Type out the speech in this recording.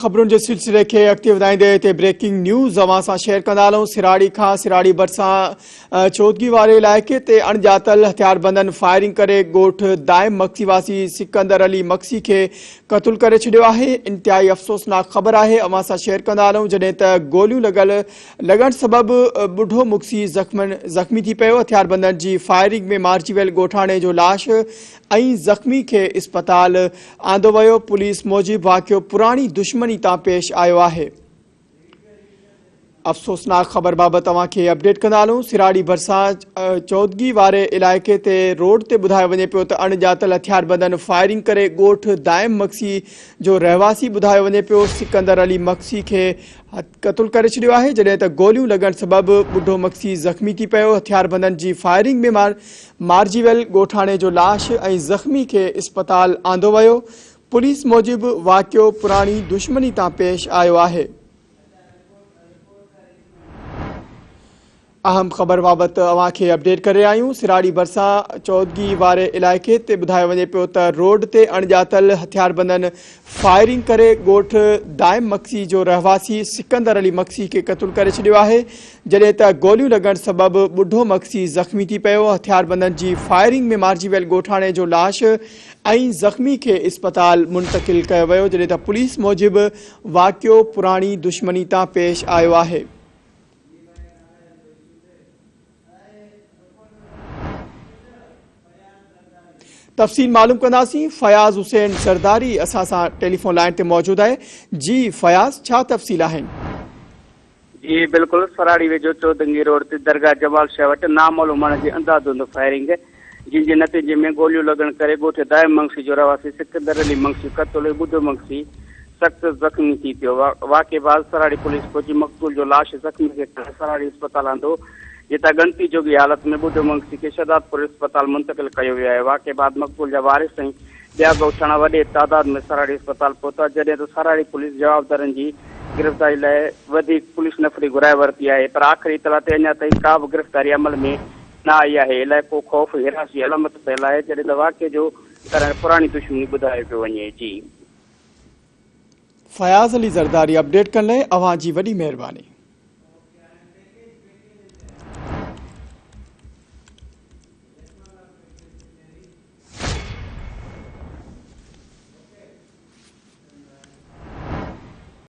खबरों के सिलसिले के अॻिते वधाईंदे ब्रेकिंग न्यूज़ अवां सां शेयर कंदा हलूं। सराड़ी खां सराड़ी ڀرسان चौदगी वारे इलाइक़े ते अणॼातल हथियारबंदन फायरिंग करे ॻोठ दाइम मक्सी वासी सिकंदर अली मक्सी के क़तल करे छॾियो आहे। इंतहाई अफ़सोसनाक ख़बर आहे, अवां सां शेयर कंदा हलूं। जॾहिं त गोलियूं लॻण सबबि ॿुढो मुक्सी ज़ख़्मी थी पियो। हथियारबंदन जी फायरिंग में मारिजी वियल ॻोठाणे जो लाश ऐं ज़ख़्मी के अस्पताल आंदो वियो। पुलिस मूजिब वाक़ियो पुरानी दुश्मनी तां पेश आयो आहे। अफ़सोसनाक ख़बर बाबत तव्हांखे अपडेट कंदा हलूं। सराड़ी ڀرسان चौदगी वारे इलाइक़े ते रोड ते ॿुधायो वञे पियो त अणॼातल हथियारबंदन फायरिंग करे ॻोठ दाइम मक्सी जो रहवासी ॿुधायो वञे पियो सिकंदर अली मक्सी खे क़तल करे छॾियो आहे। जॾहिं त गोलियूं लॻण सबबि ॿुढो मक्सी ज़ख़्मी थी पियो। हथियारबंदन जी फायरिंग में मारिजी वियल ॻोठाणे जो लाश ऐं ज़ख़्मी खे अस्पताल आंदो वियो। पुलिस मूजिब वाक़ियो पुरानी दुश्मनी तां पेश आयो आहे। अहम ख़बर बाबत अवांखे अपडेट करे आहियूं। सराड़ी ڀرسان चौदगी वारे इलाइक़े ते ॿुधायो वञे पियो त रोड ते अणॼातल हथियारबंदन फायरिंग करे ॻोठ दाइम मक्सी जो रहवासी सिकंदर अली मक्सी खे क़तल करे छॾियो आहे। जॾहिं त गोलियूं लॻण सबबि ॿुढो मक्सी ज़ख़्मी थी पियो। हथियारबंदन जी फायरिंग में मारिजी वियल ॻोठाणे जो लाश ऐं ज़ख़्मी खे अस्पताल मुंतक़िल कयो वियो। जॾहिं त पुलिस मूजिब वाक़ियो पुरानी दुश्मनी तां पेश आयो आहे। तफ़सील मालूम कंदासीं। फयाज़ हुसैन زرداري असां सां टेलीफोन लाइन ते मौजूद आहे। जी फयाज़, छा तफ़सील आहिनि? जी बिल्कुल, सराड़ी वेझो चौदंगी रोड ते दरगाह जमाल शाह वटि नामालूम माण्हुनि जी अंधाधुंध फायरिंग जिन जे नतीजे में गोलियूं लॻण करे ॻोठ दाइम मंगसी जो रहवासी सिकंदर अली मंगसी क़तल ॿुढो मंगसी सख़्त ज़ख़्मी थी पियो। वाक़े बाद सराड़ी पुलिस पहुची मक़तूल जो लाश ज़ख़्मी खे सराड़ी अस्पताल आंदो, जितां गणती जोगी हालत में ॿुढो मंगसी खे शदादपुर अस्पताल मुंतक़िल कयो वियो आहे। वाक़े बाद मक़तूल जा वारिस ऐं ॿिया ॻोठाणा वॾे तादाद में सराड़ी अस्पताल पहुता। जॾहिं त सराड़ी पुलिस जवाबदारनि जी गिरफ़्तारी लाइ वधीक पुलिस नफ़री घुराए वरिती आहे, पर आख़िरी इतला ते अञा ताईं का बि गिरफ़्तारी अमल में न आई आहे। इलाइक़ो ख़ौफ़ हिरास जी अलामत पियल आहे। जॾहिं त वाक़े जो करणु पुरानी दुश्मनी ॿुधायो पियो वञे। जी फयाज़ अली زرداري अपडेट करण लाइ अवां जी वॾी महिरबानी।